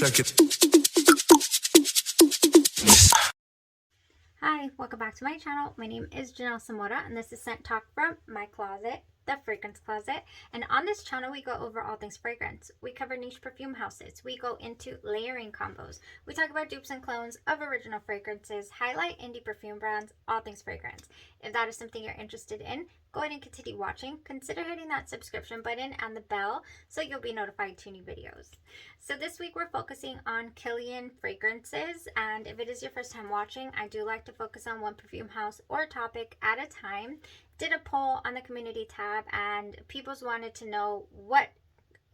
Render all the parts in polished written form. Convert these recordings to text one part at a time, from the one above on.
check it. Hi, welcome back to my channel. My name is Janelle Samora and this is Scent Talk from my closet, the fragrance closet. And on this channel we go over all things fragrance. We cover niche perfume houses, we go into layering combos, we talk about dupes and clones of original fragrances, highlight indie perfume brands, all things fragrance. If that is something you're interested in, go ahead and continue watching. Consider hitting that subscription button and the bell so you'll be notified to new videos. So this week we're focusing on KILIAN Fragrances, and if it is your first time watching, I do like to focus on one perfume house or topic at a time. Did a poll on the community tab and people's wanted to know what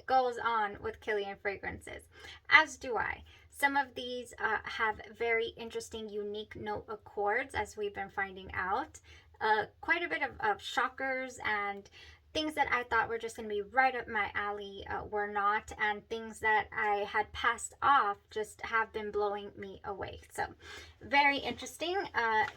goes on with KILIAN Fragrances, as do I. Some of these have very interesting, unique note accords, as we've been finding out. Quite a bit of shockers, and things that I thought were just going to be right up my alley were not, and things that I had passed off just have been blowing me away. So very interesting.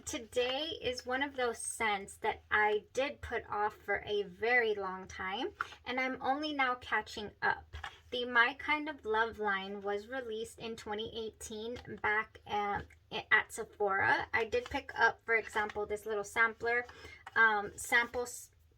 Today is one of those scents that I did put off for a very long time, and I'm only now catching up. The My Kind of Love line was released in 2018 back at Sephora. I did pick up, for example, this little sampler sample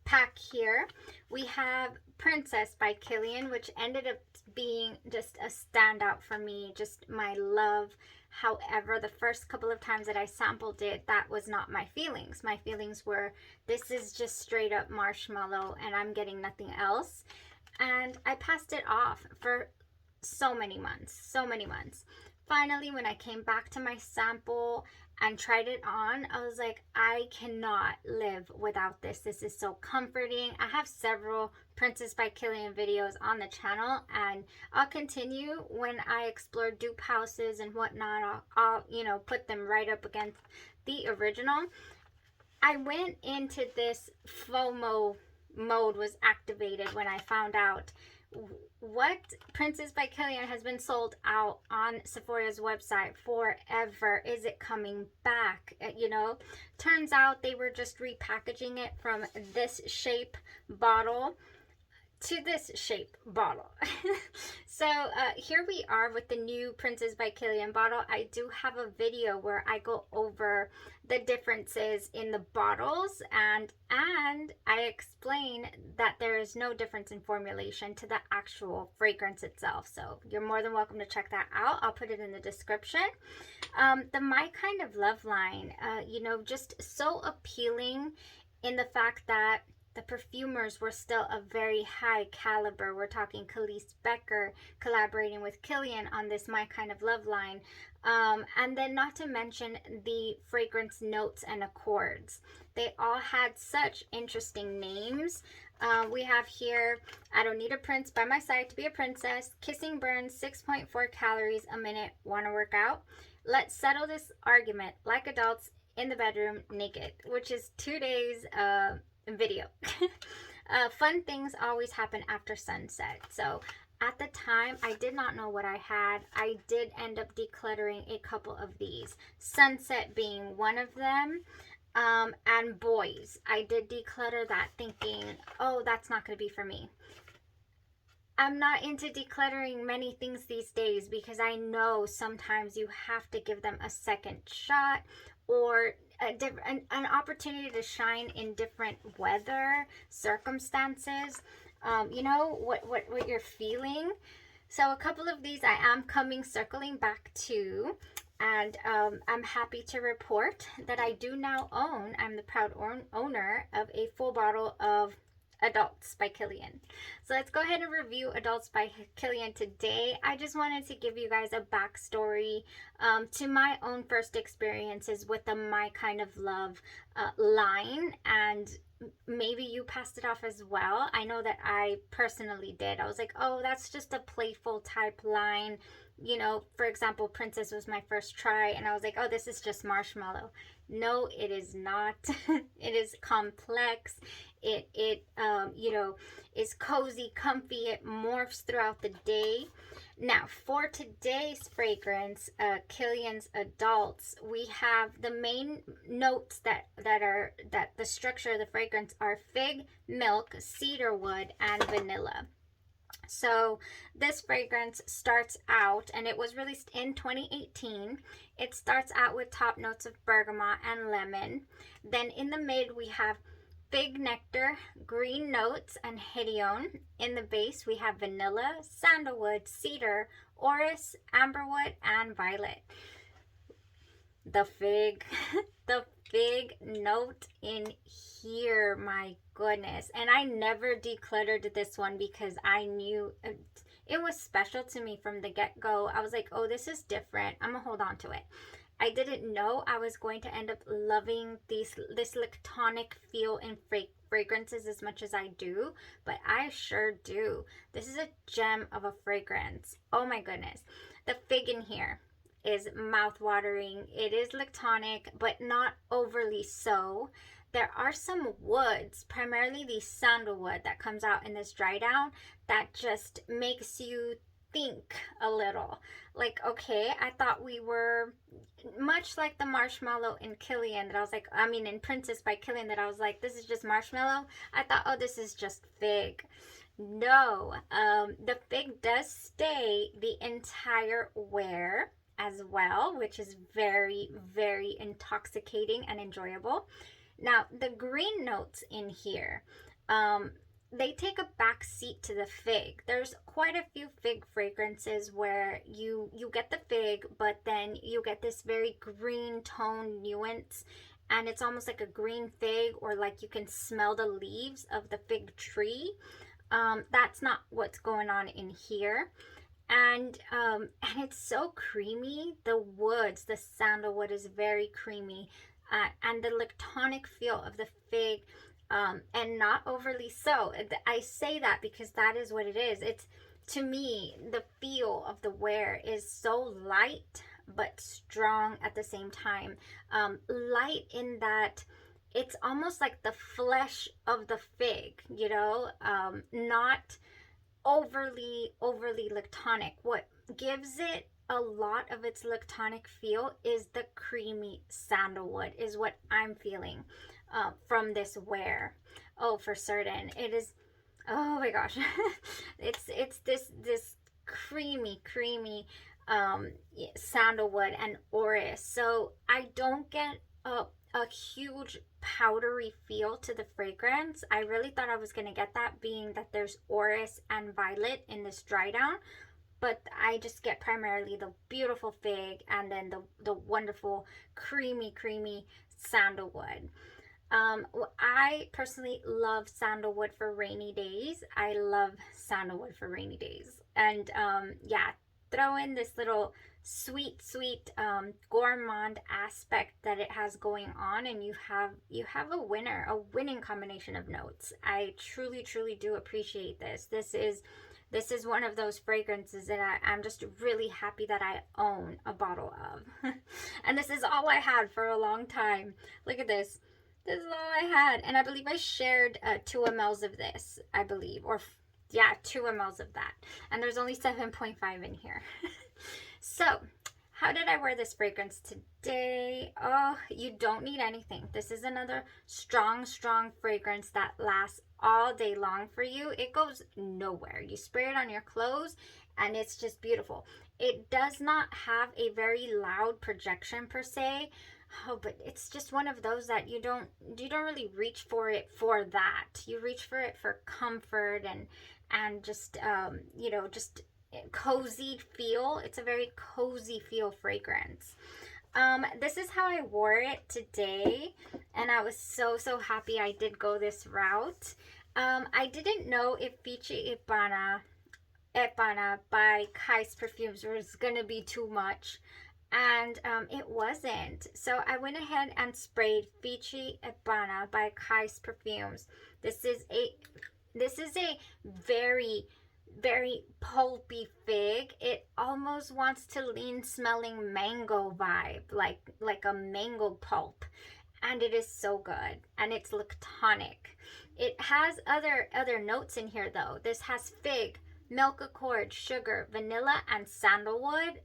pack here. We have Princess by Killian, which ended up being just a standout for me, just my love. However, the first couple of times that I sampled it, that was not my feelings. My feelings were, this is just straight up marshmallow and I'm getting nothing else. And I passed it off for so many months. Finally, when I came back to my sample and tried it on, I was like, I cannot live without this. This is so comforting. I have several Princess by Killian videos on the channel, and I'll continue when I explore dupe houses and whatnot. I'll you know, put them right up against the original. I went into this FOMO mode was activated when I found out what Princess by Killian has been sold out on Sephora's website forever. Is it coming back? You know, turns out they were just repackaging it from this shape bottle to this shape bottle. So here we are with the new Princess by Killian bottle. I do have a video where I go over the differences in the bottles, and I explain that there is no difference in formulation to the actual fragrance itself. So you're more than welcome to check that out. I'll put it in the description. The My Kind of Love line, you know, just so appealing in the fact that the perfumers were still a very high caliber. We're talking Khalees Becker collaborating with Killian on this My Kind of Love line. And then not to mention the fragrance notes and accords. They all had such interesting names. We have here, I Don't Need a Prince by My Side to Be a Princess, Kissing Burns, 6.4 calories a minute, wanna work out, Let's Settle This Argument, Like Adults in the Bedroom Naked, which is today's video. Fun things always happen after sunset. So at the time, I did not know what I had. I did end up decluttering a couple of these, sunset being one of them. And boys, I did declutter that thinking, oh, that's not going to be for me. I'm not into decluttering many things these days because I know sometimes you have to give them a second shot, or an opportunity to shine in different weather circumstances. You know what you're feeling. So a couple of these I am circling back to, and I'm happy to report that I do now own, I'm the proud owner of a full bottle of Adults by Killian. So let's go ahead and review Adults by Killian today. I just wanted to give you guys a backstory to my own first experiences with the My Kind of Love line, and maybe you passed it off as well. I know that I personally did. I was like, oh, that's just a playful type line. You know, for example, Princess was my first try, and I was like, oh, this is just marshmallow. No, it is not. It is complex. It you know, is cozy, comfy. It morphs throughout the day. Now, for today's fragrance, Killian's Adults, we have the main notes that the structure of the fragrance are fig, milk, cedarwood, and vanilla. So this fragrance starts out, and it was released in 2018. It starts out with top notes of bergamot and lemon. Then in the mid we have fig nectar, green notes, and hedione. In the base we have vanilla, sandalwood, cedar, orris, amberwood, and violet. The fig, the fig note in here, my goodness. And I never decluttered this one because I knew it was special to me from the get-go. I was like, oh, this is different, I'm gonna hold on to it. I didn't know I was going to end up loving this lactonic feel in fragrances as much as I do, but I sure do. This is a gem of a fragrance. Oh my goodness. The fig in here is mouth-watering. It is lactonic, but not overly so. There are some woods, primarily the sandalwood that comes out in this dry down, that just makes you think a little. Like, okay, I thought we were much like the marshmallow in Killian, that I was like, I mean in Princess by Killian, that I was like, this is just marshmallow. I thought, oh, this is just fig. No, the fig does stay the entire wear as well, which is very, very intoxicating and enjoyable. Now, the green notes in here, they take a back seat to the fig. There's quite a few fig fragrances where you get the fig, but then you get this very green tone nuance, and it's almost like a green fig, or like you can smell the leaves of the fig tree. That's not what's going on in here. And it's so creamy. The woods, the sandalwood is very creamy, and the lactonic feel of the fig, and not overly so. I say that because that is what it is. It's, to me, the feel of the wear is so light but strong at the same time. Light in that it's almost like the flesh of the fig, you know, not overly lactonic. What gives it a lot of its lactonic feel is the creamy sandalwood, is what I'm feeling from this wear. Oh, for certain. It is, oh my gosh. it's this creamy sandalwood and orris. So I don't get a huge powdery feel to the fragrance. I really thought I was going to get that, being that there's orris and violet in this dry down, but I just get primarily the beautiful fig and then the wonderful creamy sandalwood. I personally love sandalwood for rainy days. I love sandalwood for rainy days. And yeah, throw in this little sweet gourmand aspect that it has going on, and you have a winning combination of notes. I truly do appreciate this. This is one of those fragrances that I'm just really happy that I own a bottle of. And this is all I had for a long time. Look at this. This is all I had, and I believe I shared 2 mLs of this, I believe, or yeah, 2 mLs of that, and there's only 7.5 in here. So, how did I wear this fragrance today? Oh, you don't need anything. This is another strong fragrance that lasts all day long for you. It goes nowhere. You spray it on your clothes and it's just beautiful. It does not have a very loud projection per se. Oh, but it's just one of those that you don't really reach for it for that. You reach for it for comfort and just you know, just cozy feel. It's a very cozy feel fragrance. This is how I wore it today, and I was so happy I did go this route. I didn't know if Fiche Panna by Kyse Perfumes was gonna be too much, and it wasn't. So I went ahead and sprayed Fiche Panna by Kyse Perfumes. This is a very pulpy fig. It almost wants to lean smelling mango vibe, like a mango pulp, and it is so good, and it's lactonic. It has other notes in here though. This has fig, milk accord, sugar, vanilla, and sandalwood,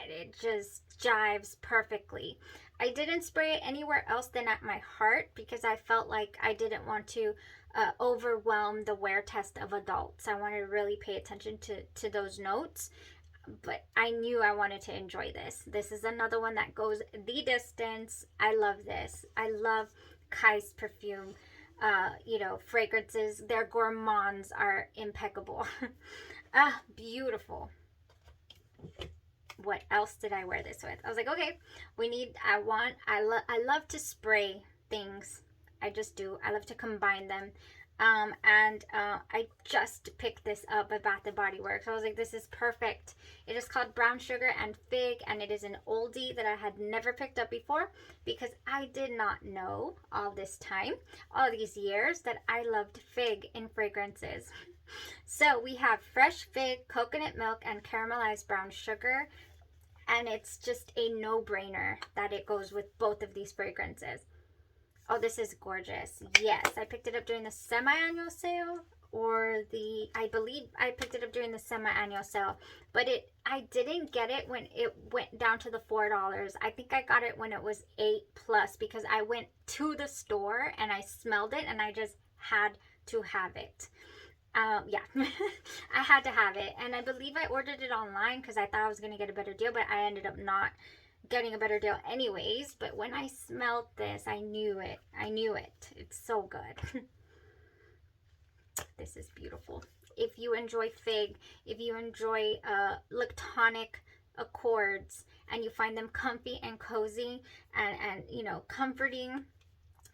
and it just jives perfectly. I didn't spray it anywhere else than at my heart because I felt like I didn't want to overwhelm the wear test of adults. I wanted to really pay attention to those notes, but I knew I wanted to enjoy this. This is another one that goes the distance. I love this. I love Kyse perfume. You know, fragrances. Their gourmands are impeccable. Beautiful. What else did I wear this with? I was like, okay, I love to spray things. I just do. I love to combine them. I just picked this up at Bath & Body Works. So I was like, this is perfect. It is called Brown Sugar and Fig, and it is an oldie that I had never picked up before because I did not know all this time, all these years, that I loved fig in fragrances. So we have fresh fig, coconut milk, and caramelized brown sugar, and it's just a no-brainer that it goes with both of these fragrances. Oh, this is gorgeous. Yes, I picked it up during the semi-annual sale, or I believe I picked it up during the semi-annual sale, but I didn't get it when it went down to the $4. I think I got it when it was $8+ because I went to the store and I smelled it and I just had to have it. Yeah, I had to have it, and I believe I ordered it online because I thought I was going to get a better deal, but I ended up not getting a better deal anyways. But when I smelled this, I knew it. I knew it. It's so good. This is beautiful. If you enjoy fig, if you enjoy lactonic accords, and you find them comfy and cozy and you know, comforting,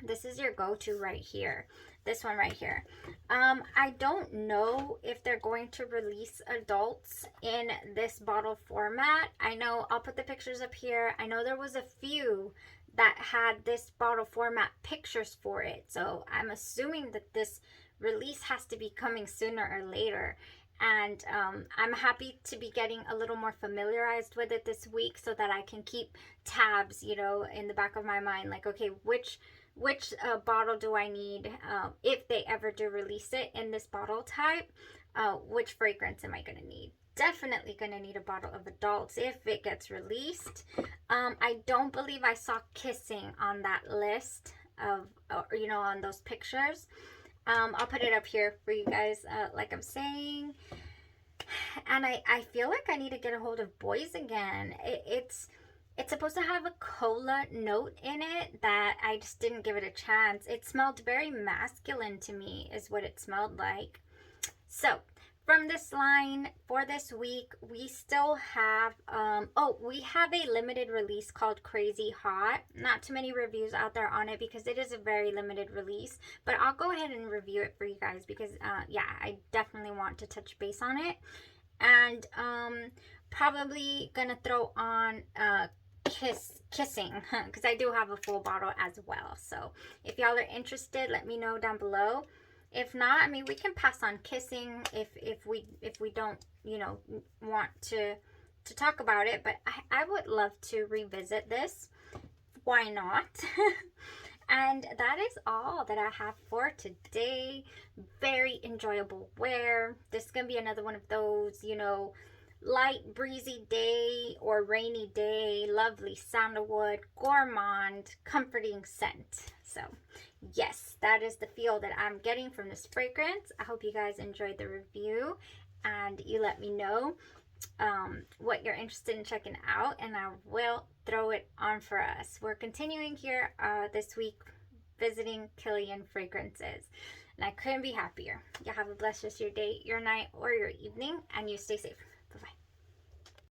this is your go-to right here. This one right here. I don't know if they're going to release adults in this bottle format. I know, I'll put the pictures up here. I know there was a few that had this bottle format pictures for it. So I'm assuming that this release has to be coming sooner or later. And I'm happy to be getting a little more familiarized with it this week so that I can keep tabs, you know, in the back of my mind. Like, okay, which bottle do I need if they ever do release it in this bottle type? Which fragrance am I going to need? Definitely going to need a bottle of adults if it gets released. I don't believe I saw kissing on that list of, you know, on those pictures. I'll put it up here for you guys, like I'm saying. And I feel like I need to get a hold of Boys again. It's supposed to have a cola note in it that I just didn't give it a chance. It smelled very masculine to me is what it smelled like. So from this line for this week, we still have, we have a limited release called Crazy Hot. Not too many reviews out there on it because it is a very limited release, but I'll go ahead and review it for you guys because, yeah, I definitely want to touch base on it. And probably gonna throw on kissing because I do have a full bottle as well. So if y'all are interested, let me know down below. If not, I mean, we can pass on kissing if we don't, you know, want to talk about it. But I would love to revisit this. Why not? And that is all that I have for today. Very enjoyable wear. This is gonna be another one of those, you know, light breezy day or rainy day, lovely sandalwood, gourmand, comforting scent. So yes, that is the feel that I'm getting from this fragrance. I hope you guys enjoyed the review and you let me know what you're interested in checking out, and I will throw it on for us. We're continuing here this week visiting Killian Fragrances, and I couldn't be happier. You have a blessed rest of your day, your night, or your evening, and you stay safe.